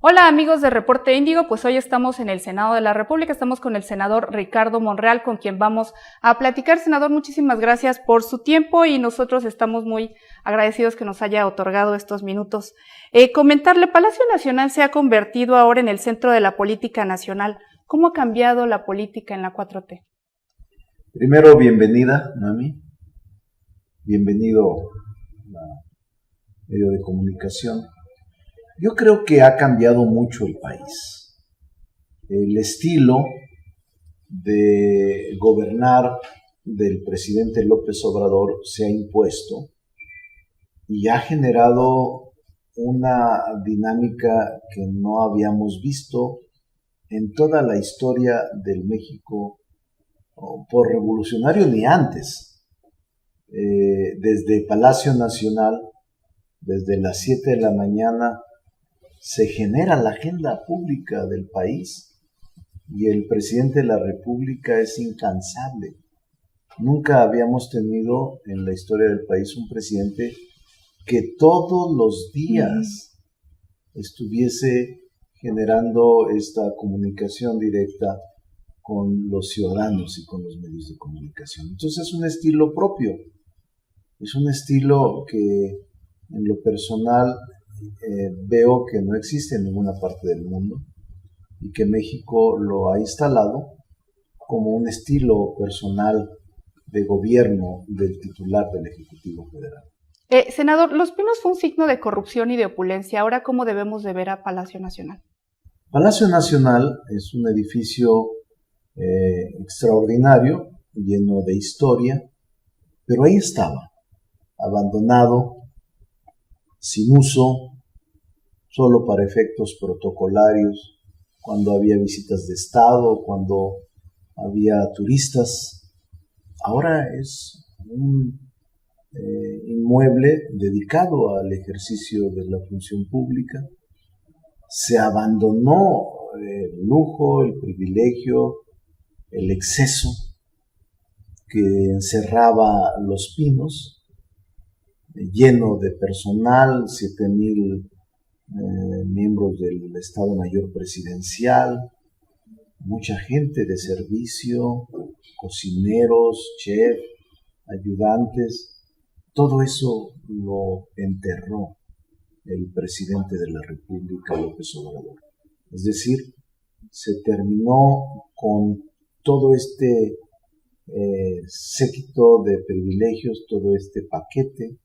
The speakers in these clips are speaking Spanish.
Hola amigos de Reporte Índigo, pues hoy estamos en el Senado de la República, estamos con el senador Ricardo Monreal, con quien vamos a platicar. Senador, muchísimas gracias por su tiempo y nosotros estamos muy agradecidos que nos haya otorgado estos minutos. Comentarle, Palacio Nacional se ha convertido ahora en el centro de la política nacional. ¿Cómo ha cambiado la política en la 4T? Primero, bienvenida, Mami. Bienvenido a medio de comunicación. Yo creo que ha cambiado mucho el país. El estilo de gobernar del presidente López Obrador se ha impuesto y ha generado una dinámica que no habíamos visto en toda la historia del México por revolucionario ni antes. Desde Palacio Nacional, desde las 7 de la mañana, se genera la agenda pública del país y el presidente de la República es incansable. Nunca habíamos tenido en la historia del país un presidente que todos los días estuviese generando esta comunicación directa con los ciudadanos y con los medios de comunicación. Entonces es un estilo propio, es un estilo que en lo personal veo que no existe en ninguna parte del mundo y que México lo ha instalado como un estilo personal de gobierno del titular del Ejecutivo Federal. Senador, Los Pinos fue un signo de corrupción y de opulencia. Ahora, ¿cómo debemos de ver a Palacio Nacional? Palacio Nacional es un edificio extraordinario, lleno de historia, pero ahí estaba, abandonado, sin uso, solo para efectos protocolarios, cuando había visitas de Estado, cuando había turistas. Ahora es un inmueble dedicado al ejercicio de la función pública. Se abandonó el lujo, el privilegio, el exceso que encerraba Los Pinos, lleno de personal, 7,000 miembros del Estado Mayor Presidencial, mucha gente de servicio, cocineros, chef, ayudantes. Todo eso lo enterró el presidente de la República, López Obrador. Es decir, se terminó con todo este séquito de privilegios, todo este paquete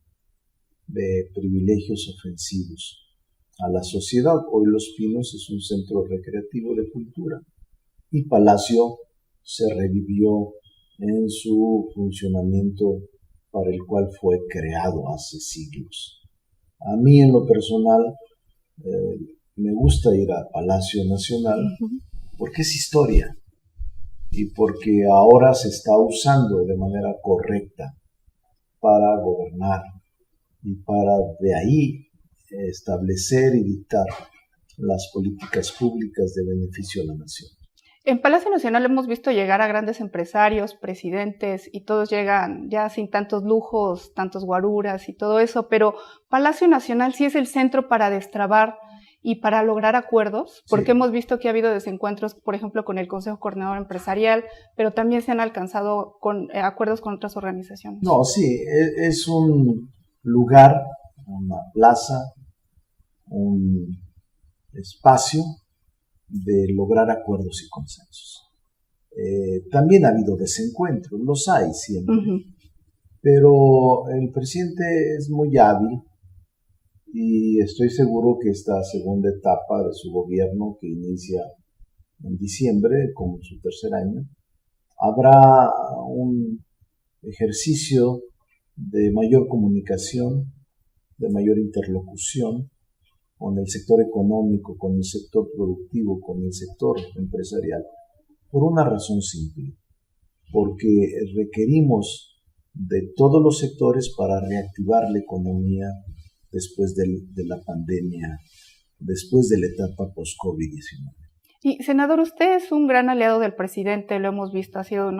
de privilegios ofensivos a la sociedad. Hoy Los Pinos es un centro recreativo de cultura y Palacio se revivió en su funcionamiento para el cual fue creado hace siglos. A mí en lo personal me gusta ir a Palacio Nacional porque es historia y porque ahora se está usando de manera correcta para gobernar y para de ahí establecer y dictar las políticas públicas de beneficio a la nación. En Palacio Nacional hemos visto llegar a grandes empresarios, presidentes, y todos llegan ya sin tantos lujos, tantos guaruras y todo eso, pero Palacio Nacional sí es el centro para destrabar y para lograr acuerdos, porque sí, hemos visto que ha habido desencuentros, por ejemplo, con el Consejo Coordinador Empresarial, pero también se han alcanzado acuerdos con otras organizaciones. No, sí, es un lugar, una plaza, un espacio de lograr acuerdos y consensos. También ha habido desencuentros, los hay siempre, pero el presidente es muy hábil y estoy seguro que esta segunda etapa de su gobierno, que inicia en diciembre, como su tercer año, habrá un ejercicio de mayor comunicación, de mayor interlocución con el sector económico, con el sector productivo, con el sector empresarial, por una razón simple, porque requerimos de todos los sectores para reactivar la economía después de la pandemia, después de la etapa post-COVID-19. Y senador, usted es un gran aliado del presidente, lo hemos visto, ha sido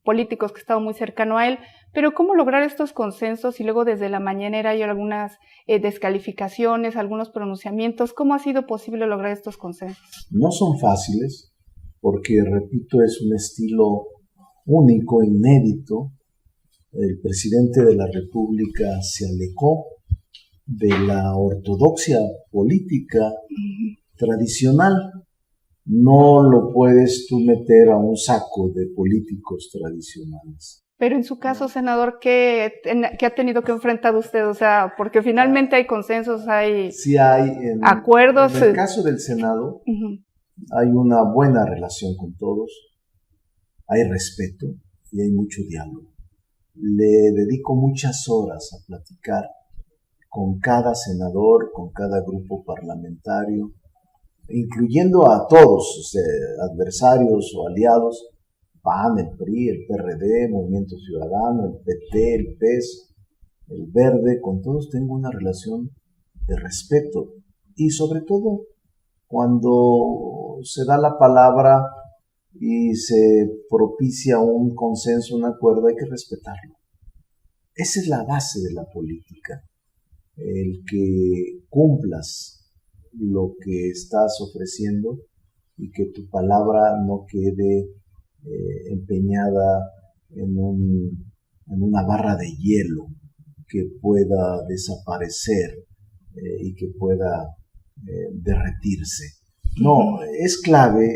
políticos que he estado muy cercano a él, pero ¿cómo lograr estos consensos? Y luego desde la mañanera hay algunas descalificaciones, algunos pronunciamientos. ¿Cómo ha sido posible lograr estos consensos? No son fáciles, porque, repito, es un estilo único, inédito. El presidente de la República se alejó de la ortodoxia política tradicional. No lo puedes tú meter a un saco de políticos tradicionales. Pero en su caso, senador, ¿qué ha tenido que enfrentar usted? O sea, porque finalmente hay consensos, hay, sí hay acuerdos. En el caso del Senado, hay una buena relación con todos, hay respeto y hay mucho diálogo. Le dedico muchas horas a platicar con cada senador, con cada grupo parlamentario, incluyendo a todos, o sea, adversarios o aliados, PAN, el PRI, el PRD, Movimiento Ciudadano, el PT, el PES, el Verde, con todos tengo una relación de respeto. Y sobre todo, cuando se da la palabra y se propicia un consenso, un acuerdo, hay que respetarlo. Esa es la base de la política, el que cumplas lo que estás ofreciendo y que tu palabra no quede empeñada en una barra de hielo que pueda desaparecer y que pueda derretirse. No, es clave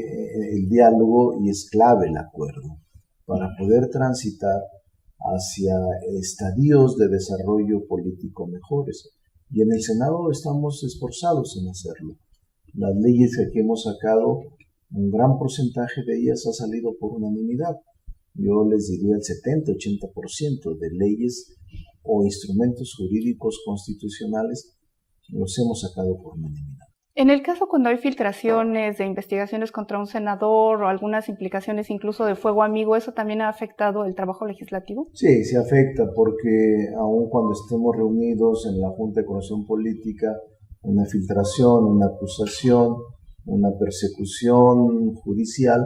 el diálogo y es clave el acuerdo para poder transitar hacia estadios de desarrollo político mejores. Y en el Senado estamos esforzados en hacerlo. Las leyes que aquí hemos sacado, un gran porcentaje de ellas ha salido por unanimidad. Yo les diría el 70-80% de leyes o instrumentos jurídicos constitucionales los hemos sacado por unanimidad. En el caso cuando hay filtraciones de investigaciones contra un senador o algunas implicaciones incluso de fuego amigo, ¿eso también ha afectado el trabajo legislativo? Sí, sí afecta, porque aun cuando estemos reunidos en la Junta de Coordinación Política, una filtración, una acusación, una persecución judicial,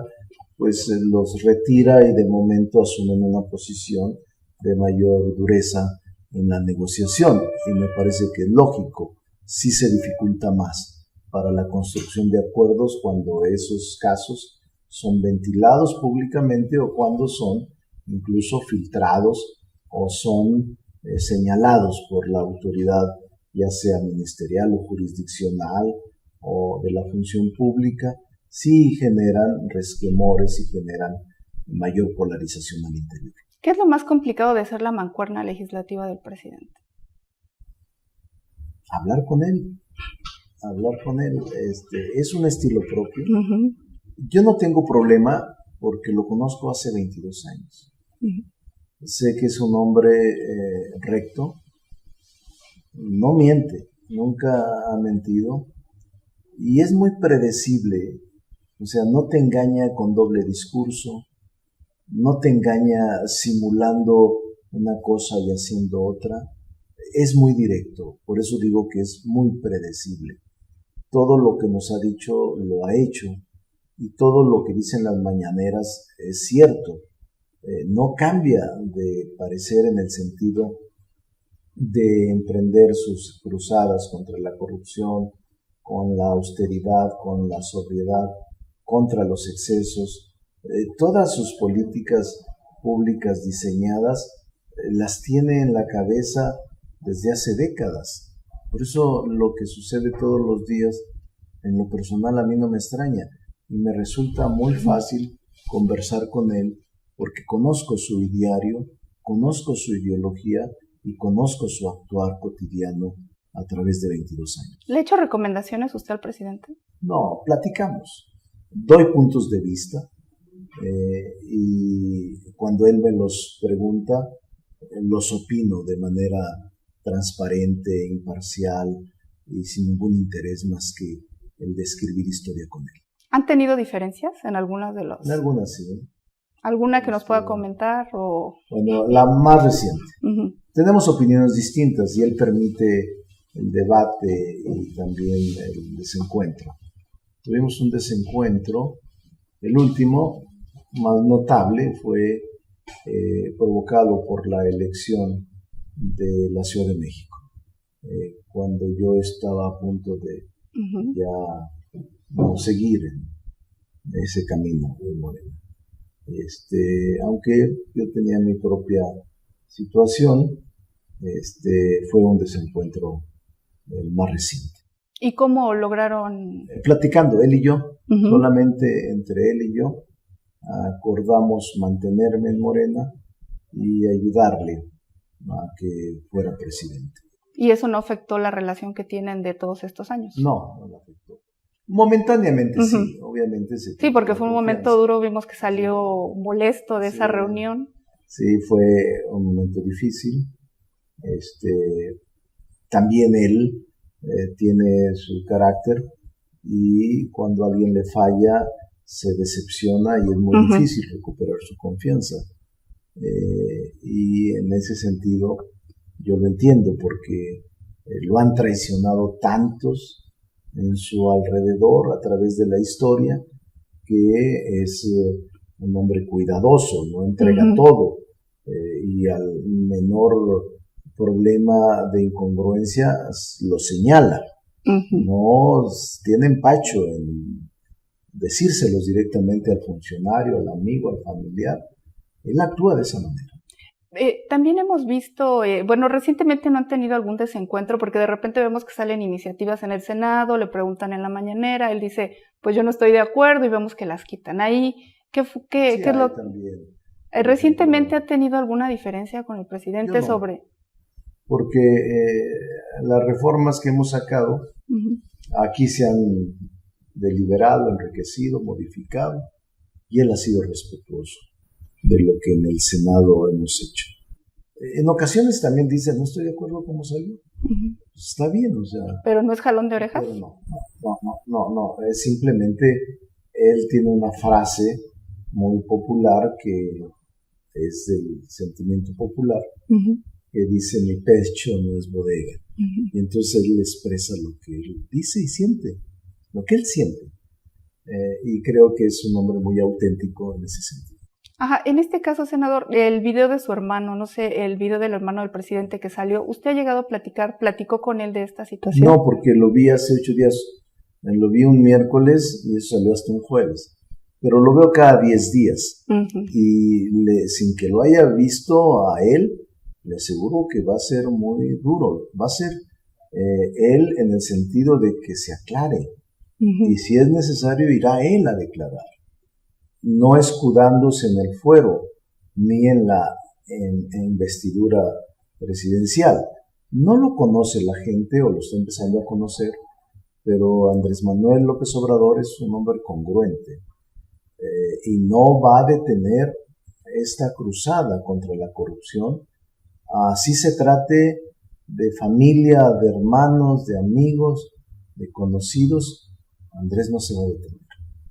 pues los retira y de momento asumen una posición de mayor dureza en la negociación. Y me parece que es lógico, sí se dificulta más para la construcción de acuerdos cuando esos casos son ventilados públicamente o cuando son incluso filtrados o son señalados por la autoridad, ya sea ministerial o jurisdiccional o de la función pública, sí generan resquemores y generan mayor polarización al interior. ¿Qué es lo más complicado de ser la mancuerna legislativa del presidente? Hablar con él. Es un estilo propio. Yo no tengo problema porque lo conozco hace 22 años. Sé que es un hombre recto, no miente, nunca ha mentido y es muy predecible, o sea, no te engaña con doble discurso, no te engaña simulando una cosa y haciendo otra, es muy directo, por eso digo que es muy predecible. Todo lo que nos ha dicho lo ha hecho y todo lo que dicen las mañaneras es cierto. No cambia de parecer en el sentido de emprender sus cruzadas contra la corrupción, con la austeridad, con la sobriedad, contra los excesos. Todas sus políticas públicas diseñadas las tiene en la cabeza desde hace décadas. Por eso lo que sucede todos los días, en lo personal a mí no me extraña y me resulta muy fácil conversar con él porque conozco su ideario, conozco su ideología y conozco su actuar cotidiano a través de 22 años. ¿Le ha hecho recomendaciones usted al presidente? No, platicamos. Doy puntos de vista y cuando él me los pregunta, los opino de manera transparente, imparcial y sin ningún interés más que el de escribir historia con él. ¿Han tenido diferencias en algunas de los...? En algunas sí. ¿Alguna que nos pueda comentar? Bueno, la más reciente. Tenemos opiniones distintas y él permite el debate y también el desencuentro. Tuvimos un desencuentro, el último, más notable, fue provocado por la elección de la Ciudad de México, cuando yo estaba a punto de ya no seguir en ese camino de Morena. Aunque yo tenía mi propia situación, fue un desencuentro el más reciente. ¿Y cómo lograron? Platicando, él y yo, solamente entre él y yo, acordamos mantenerme en Morena y ayudarle a que fuera presidente. ¿Y eso no afectó la relación que tienen de todos estos años? No, no lo afectó. Momentáneamente sí, obviamente. Sí, porque fue un momento duro, vimos que salió molesto de esa reunión. Sí, fue un momento difícil. También él tiene su carácter y cuando a alguien le falla se decepciona y es muy difícil recuperar su confianza. Y en ese sentido yo lo entiendo porque lo han traicionado tantos en su alrededor a través de la historia, que es un hombre cuidadoso, no entrega todo, y al menor problema de incongruencia lo señala. No tiene empacho en decírselos directamente al funcionario, al amigo, al familiar. Él actúa de esa manera. También hemos visto, recientemente no han tenido algún desencuentro porque de repente vemos que salen iniciativas en el Senado, le preguntan en la mañanera, él dice, pues yo no estoy de acuerdo y vemos que las quitan ahí. ¿Qué es lo también? ¿Recientemente ha tenido alguna diferencia con el presidente sobre? Porque las reformas que hemos sacado aquí se han deliberado, enriquecido, modificado, y él ha sido respetuoso de lo que en el Senado hemos hecho. En ocasiones también dice, no estoy de acuerdo con cómo salió. Está bien, o sea. ¿Pero no es jalón de orejas? Pero no, es simplemente, él tiene una frase muy popular que es del sentimiento popular, que dice, mi pecho no es bodega. Y entonces él expresa lo que él dice y siente, lo que él siente. Y creo que es un hombre muy auténtico en ese sentido. Ajá, en este caso, senador, el video de su hermano, no sé, el video del hermano del presidente que salió, ¿usted ha llegado a platicó con él de esta situación? No, porque lo vi hace 8 días, lo vi un miércoles y eso salió hasta un jueves, pero lo veo cada 10 días y sin que lo haya visto a él, le aseguro que va a ser muy duro, va a ser él en el sentido de que se aclare y si es necesario irá él a declarar. No escudándose en el fuero, ni en la investidura presidencial. No lo conoce la gente, o lo está empezando a conocer, pero Andrés Manuel López Obrador es un hombre congruente, y no va a detener esta cruzada contra la corrupción. Así se trate de familia, de hermanos, de amigos, de conocidos, Andrés no se va a detener.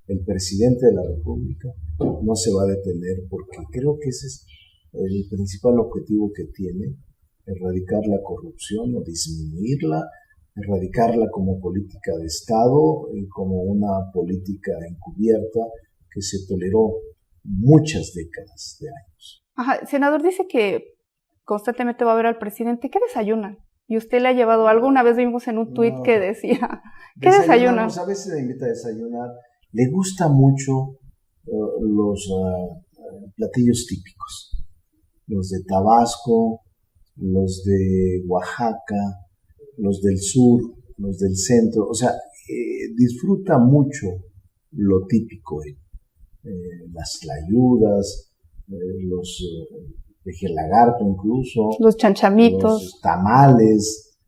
El presidente de la República no se va a detener porque creo que ese es el principal objetivo que tiene, erradicar la corrupción o disminuirla, erradicarla como política de Estado y como una política encubierta que se toleró muchas décadas de años. Ajá, senador, dice que constantemente va a ver al presidente. ¿Qué desayunan? ¿Y usted le ha llevado algo? Una vez vimos en un tuit que decía, ¿qué desayunan? A veces le invita a desayunar. Le gusta mucho los platillos típicos, los de Tabasco, los de Oaxaca, los del sur, los del centro. O sea, disfruta mucho lo típico, las tlayudas, los lagarto incluso, los chanchamitos, los tamales,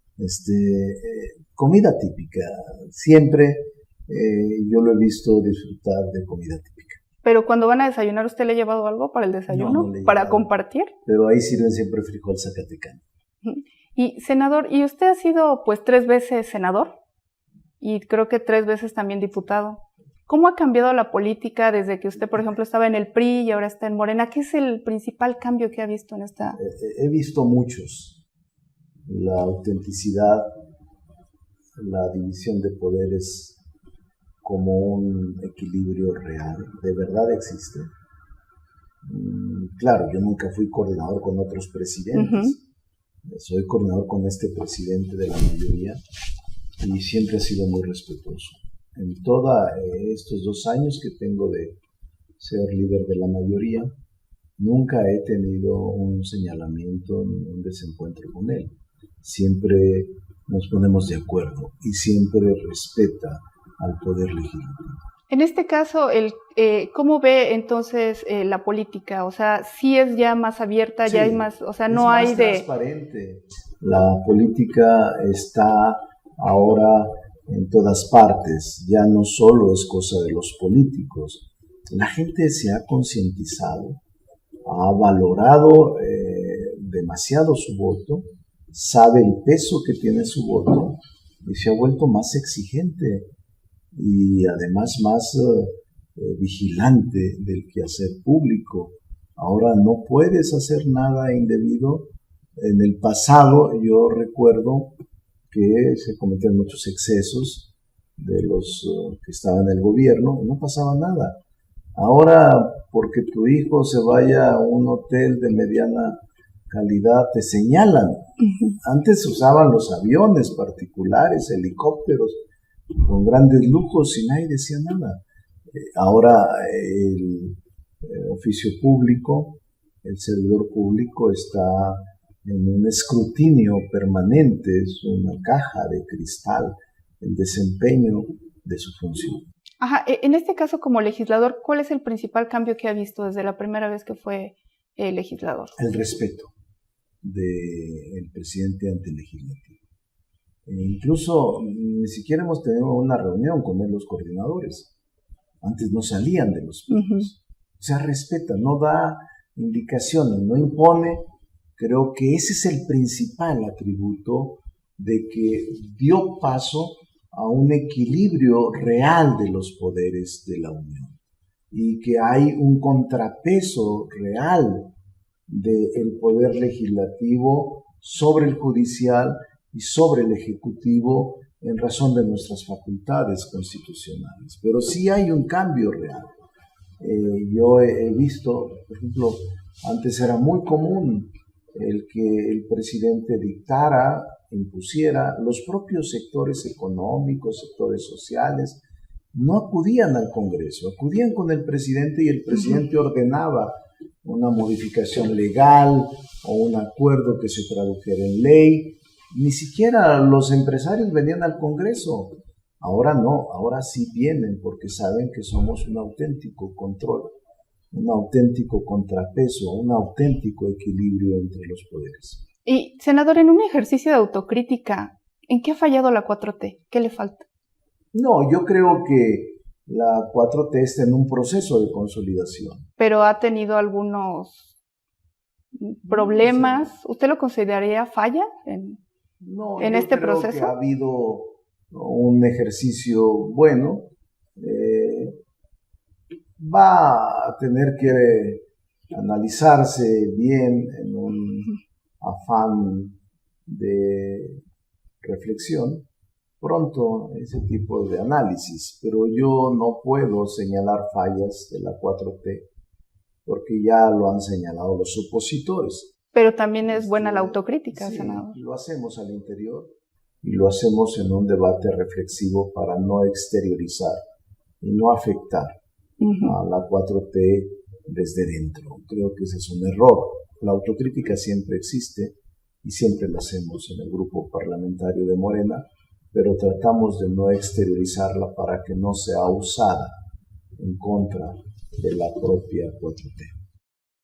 comida típica. Siempre yo lo he visto disfrutar de comida típica. Pero cuando van a desayunar, ¿usted le ha llevado algo para el desayuno? No ¿para compartir? Pero ahí sirven siempre frijol zacatecano. Y senador, ¿y usted ha sido pues 3 veces senador? Y creo que 3 veces también diputado. ¿Cómo ha cambiado la política desde que usted, por ejemplo, estaba en el PRI y ahora está en Morena? ¿Qué es el principal cambio que ha visto en esta? He visto muchos. La autenticidad, la división de poderes como un equilibrio real, de verdad existe. Claro, yo nunca fui coordinador con otros presidentes. Soy coordinador con este presidente de la mayoría y siempre ha sido muy respetuoso. En todos estos 2 años que tengo de ser líder de la mayoría, nunca he tenido un señalamiento ni un desencuentro con él. Siempre nos ponemos de acuerdo y siempre respeta al Poder Legislativo. En este caso, ¿cómo ve entonces la política? O sea, sí es ya más abierta, Sí, ya hay más, o sea, no hay de... Es más transparente. La política está ahora en todas partes, ya no solo es cosa de los políticos. La gente se ha concientizado, ha valorado demasiado su voto, sabe el peso que tiene su voto y se ha vuelto más exigente y además más vigilante del quehacer público. Ahora no puedes hacer nada indebido. En el pasado yo recuerdo que se cometían muchos excesos de los que estaban en el gobierno y no pasaba nada. Ahora, porque tu hijo se vaya a un hotel de mediana calidad, te señalan. Antes usaban los aviones particulares, helicópteros, con grandes lujos y nadie decía nada. Ahora el oficio público, el servidor público está en un escrutinio permanente, es una caja de cristal, el desempeño de su función. Ajá, en este caso como legislador, ¿cuál es el principal cambio que ha visto desde la primera vez que fue legislador? El respeto del presidente ante el legislativo. Incluso ni siquiera hemos tenido una reunión con él, los coordinadores. Antes no salían de los plenos. O sea, respeta, no da indicaciones, no impone. Creo que ese es el principal atributo de que dio paso a un equilibrio real de los poderes de la Unión y que hay un contrapeso real del poder legislativo sobre el judicial y sobre el ejecutivo en razón de nuestras facultades constitucionales. Pero sí hay un cambio real. Yo he visto, por ejemplo, antes era muy común el que el presidente dictara, impusiera, los propios sectores económicos, sectores sociales, no acudían al Congreso, acudían con el presidente y el presidente ordenaba una modificación legal o un acuerdo que se tradujera en ley. Ni siquiera los empresarios venían al Congreso. Ahora no, ahora sí vienen porque saben que somos un auténtico control, un auténtico contrapeso, un auténtico equilibrio entre los poderes. Y, senador, en un ejercicio de autocrítica, ¿en qué ha fallado la 4T? ¿Qué le falta? No, yo creo que la 4T está en un proceso de consolidación. Pero ha tenido algunos problemas. Sí. ¿Usted lo consideraría falla en este proceso? Creo que ha habido un ejercicio bueno. Va a tener que analizarse bien en un afán de reflexión pronto ese tipo de análisis, pero yo no puedo señalar fallas de la 4T porque ya lo han señalado los opositores. Pero también es buena la autocrítica, sí, senador. Lo hacemos al interior y lo hacemos en un debate reflexivo para no exteriorizar y no afectar a la 4T desde dentro. Creo que ese es un error. La autocrítica siempre existe y siempre la hacemos en el grupo parlamentario de Morena, pero tratamos de no exteriorizarla para que no sea usada en contra de la propia 4T.